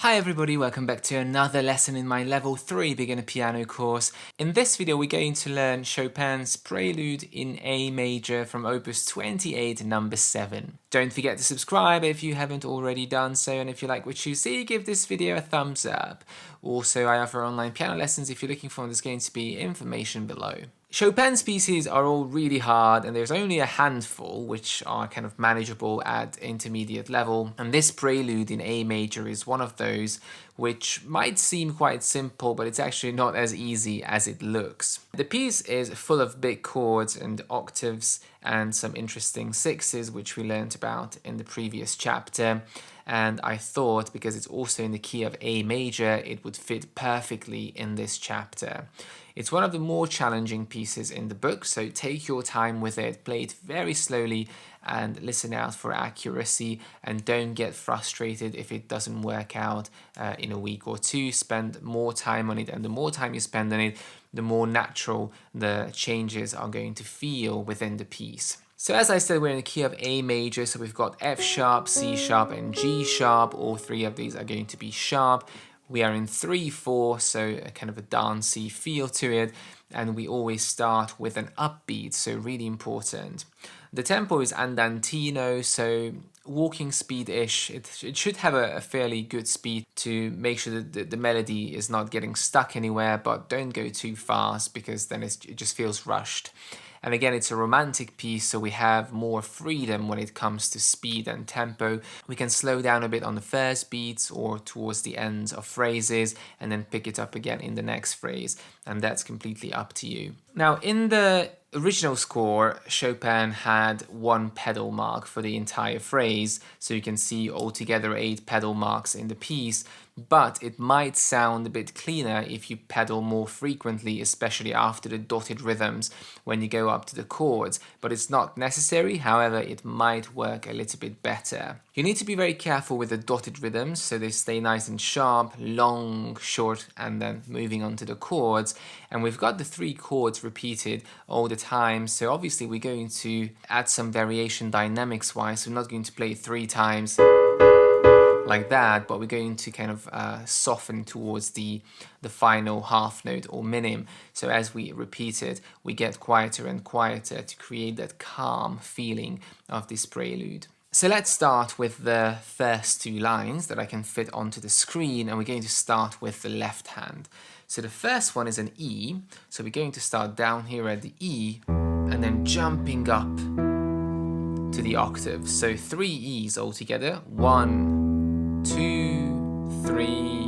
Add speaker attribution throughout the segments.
Speaker 1: Hi everybody, welcome back to another lesson in my level 3 beginner piano course. In this video we're going to learn Chopin's Prelude in A major from opus 28 number 7. Don't forget to subscribe if you haven't already done so, and if you like what you see, give this video a thumbs up. Also, I offer online piano lessons. If you're looking for one, there's going to be information below. Chopin's pieces are all really hard, and there's only a handful which are kind of manageable at intermediate level, and this Prelude in A major is one of those which might seem quite simple, but it's actually not as easy as it looks. The piece is full of big chords and octaves and some interesting sixes which we learned about in the previous chapter, and I thought because it's also in the key of A major it would fit perfectly in this chapter. It's one of the more challenging pieces in the book, so take your time with it, play it very slowly and listen out for accuracy, and don't get frustrated if it doesn't work out in a week or two. Spend more time on it, and the more time you spend on it, the more natural the changes are going to feel within the piece. So as I said, we're in the key of A major, so we've got F sharp, C sharp and G sharp. All three of these are going to be sharp. We are in 3/4, so a kind of a dancey feel to it, and we always start with an upbeat, so really important. The tempo is andantino, so walking speed-ish. It should have a fairly good speed to make sure that the melody is not getting stuck anywhere, but don't go too fast because then it just feels rushed. And again, it's a romantic piece, so we have more freedom when it comes to speed and tempo. We can slow down a bit on the first beats or towards the ends of phrases and then pick it up again in the next phrase, and that's completely up to you. Now, in the original score, Chopin had one pedal mark for the entire phrase, so you can see altogether 8 pedal marks in the piece, but it might sound a bit cleaner if you pedal more frequently, especially after the dotted rhythms when you go up to the chords, but it's not necessary. However, it might work a little bit better. You need to be very careful with the dotted rhythms, so they stay nice and sharp, long, short, and then moving on to the chords. And we've got the 3 chords repeated all the time, so obviously we're going to add some variation dynamics wise. We're not going to play 3 times like that, but we're going to kind of soften towards the final half note or minim. So as we repeat it, we get quieter and quieter to create that calm feeling of this prelude. So let's start with the first 2 lines that I can fit onto the screen, and we're going to start with the left hand. So the first one is an E, so we're going to start down here at the E and then jumping up to the octave. So 3 E's altogether. 1, 2, 3,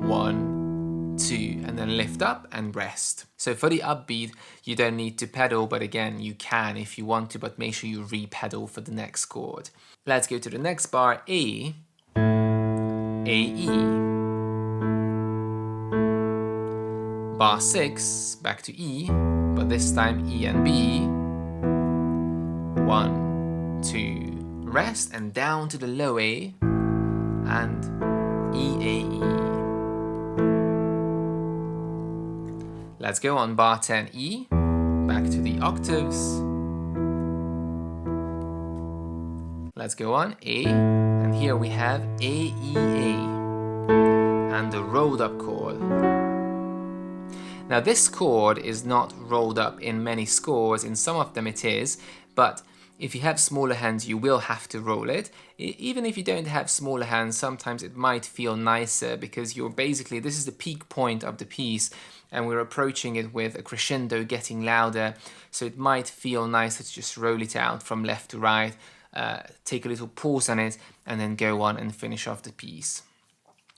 Speaker 1: 1, 2, and then lift up and rest. So for the upbeat, you don't need to pedal, but again, you can if you want to, but make sure you re-pedal for the next chord. Let's go to the next bar, A, E. Bar 6, back to E, but this time E and B. 1, 2, rest, and down to the low A, and E, A, E. Let's go on bar 10, E, back to the octaves. Let's go on A, and here we have A, E, A, and the rolled up chord. Now this chord is not rolled up in many scores. In some of them it is, but if you have smaller hands, you will have to roll it. Even if you don't have smaller hands, sometimes it might feel nicer because you're basically, this is the peak point of the piece, and we're approaching it with a crescendo getting louder, so it might feel nicer to just roll it out from left to right, take a little pause on it, and then go on and finish off the piece.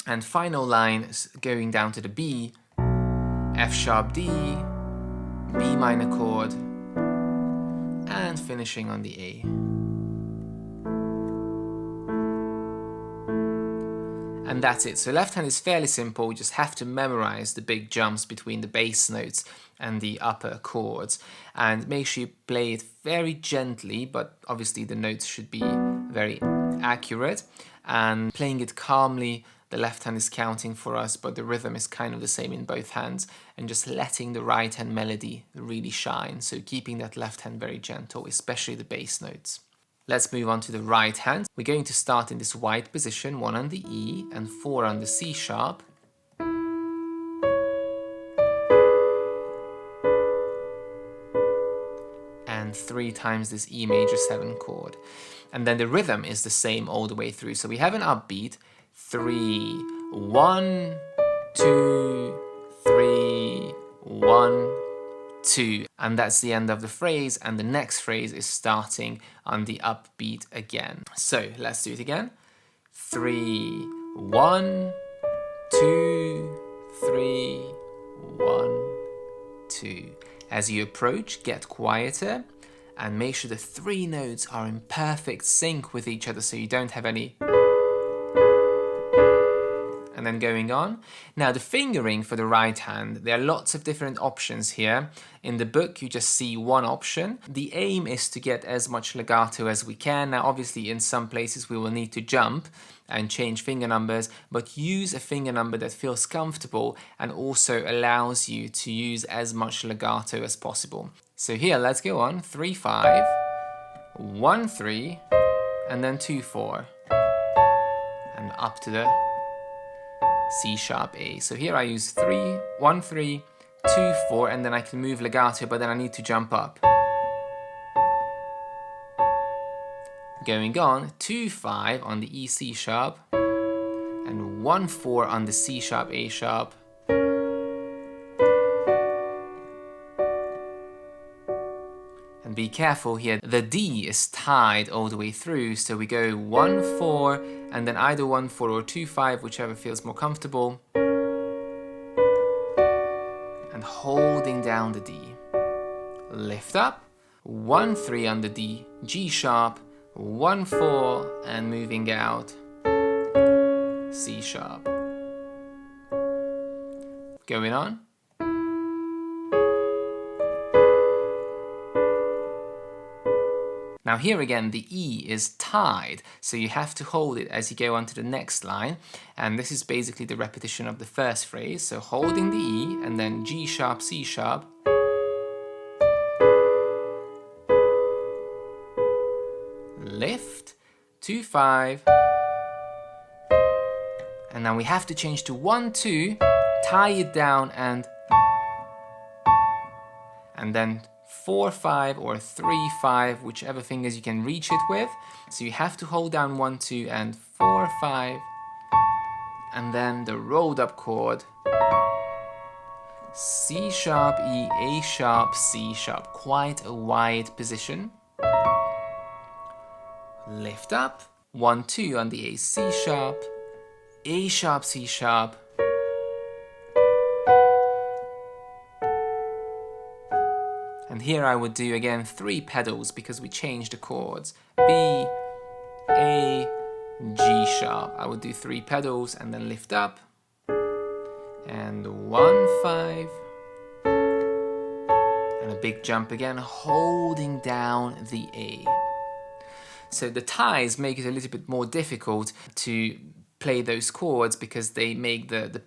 Speaker 1: And final line is going down to the B, F sharp D, B minor chord, and finishing on the A. And that's it. So left hand is fairly simple. You just have to memorize the big jumps between the bass notes and the upper chords, and make sure you play it very gently, but obviously the notes should be very accurate, and playing it calmly. The left hand is counting for us, but the rhythm is kind of the same in both hands, and just letting the right hand melody really shine. So keeping that left hand very gentle, especially the bass notes. Let's move on to the right hand. We're going to start in this white position, 1 on the E and 4 on the C sharp. And 3 times this E major 7 chord. And then the rhythm is the same all the way through. So we have an upbeat, 3, 1, 2, 3, 1, 2. And that's the end of the phrase, and the next phrase is starting on the upbeat again. So let's do it again. 3, 1, 2, 3, 1, 2. As you approach, get quieter and make sure the 3 notes are in perfect sync with each other so you don't have any and then going on. Now the fingering for the right hand, there are lots of different options here. In the book you just see one option. The aim is to get as much legato as we can. Now obviously in some places we will need to jump and change finger numbers, but use a finger number that feels comfortable and also allows you to use as much legato as possible. So here, let's go on. 3, 5, 1, 3, and then 2, 4, and up to the C sharp A. So here I use 3, 1, 3, 2, 4, and then I can move legato, but then I need to jump up. Going on, 2, 5 on the E C sharp, and 1, 4 on the C sharp A sharp. And be careful here, the D is tied all the way through, so we go 1, 4, and then either 1, 4 or 2, 5, whichever feels more comfortable. And holding down the D. Lift up, 1, 3 on the D, G sharp, 1, 4, and moving out, C sharp. Going on. Now here again the E is tied, so you have to hold it as you go on to the next line, and this is basically the repetition of the first phrase. So holding the E and then G sharp, C sharp, lift, 2, 5, and now we have to change to 1, 2, tie it down and then 4, 5 or 3, 5, whichever fingers you can reach it with. So you have to hold down 1, 2 and 4, 5, and then the rolled up chord, C sharp, E, A sharp, C sharp. Quite a wide position. Lift up, 1, 2 on the A, C sharp, A sharp, C sharp, and here I would do again 3 pedals because we changed the chords. B, A, G sharp. I would do 3 pedals and then lift up. And 1, 5. And a big jump again, holding down the A. So the ties make it a little bit more difficult to play those chords because they make the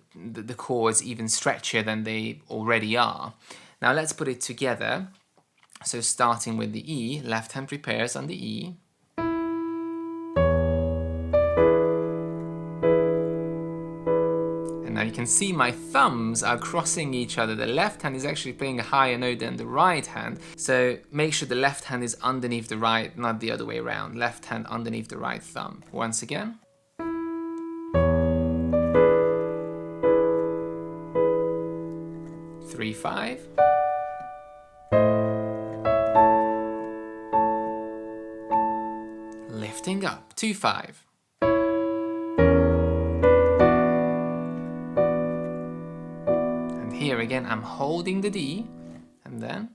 Speaker 1: chords even stretchier than they already are. Now let's put it together. So starting with the E, left hand prepares on the E. And now you can see my thumbs are crossing each other. The left hand is actually playing a higher note than the right hand. So make sure the left hand is underneath the right, not the other way around. Left hand underneath the right thumb. Once again. Three, 5. Lifting up, 2, 5. And here again I'm holding the D, and then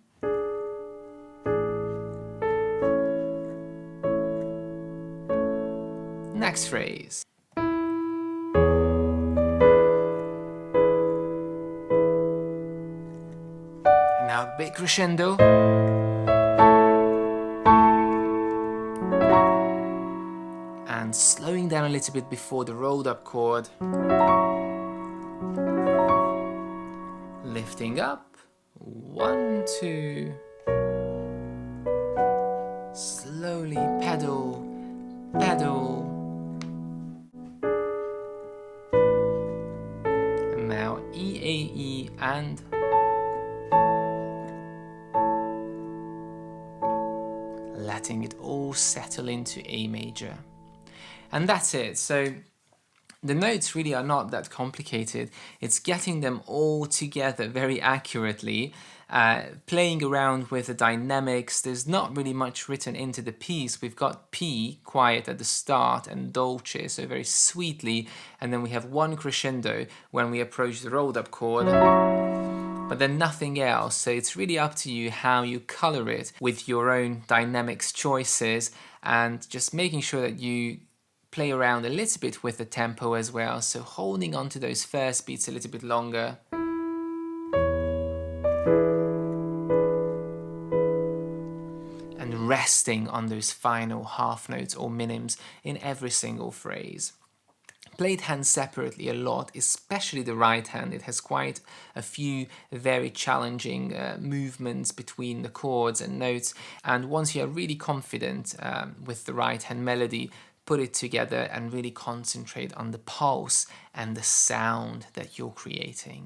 Speaker 1: next phrase. And now big crescendo. And slowing down a little bit before the rolled up chord. Lifting up, 1, 2. Slowly pedal, pedal. And now E, A, E, and letting it all settle into A major. And that's it. So the notes really are not that complicated. It's getting them all together very accurately, playing around with the dynamics. There's not really much written into the piece. We've got P, quiet at the start, and dolce, so very sweetly, and then we have one crescendo when we approach the rolled up chord, but then nothing else. So it's really up to you how you color it with your own dynamics choices, and just making sure that you play around a little bit with the tempo as well, so holding on to those first beats a little bit longer. And resting on those final half notes or minims in every single phrase. Played hands separately a lot, especially the right hand. It has quite a few very challenging movements between the chords and notes, and once you are really confident with the right hand melody, put it together and really concentrate on the pulse and the sound that you're creating.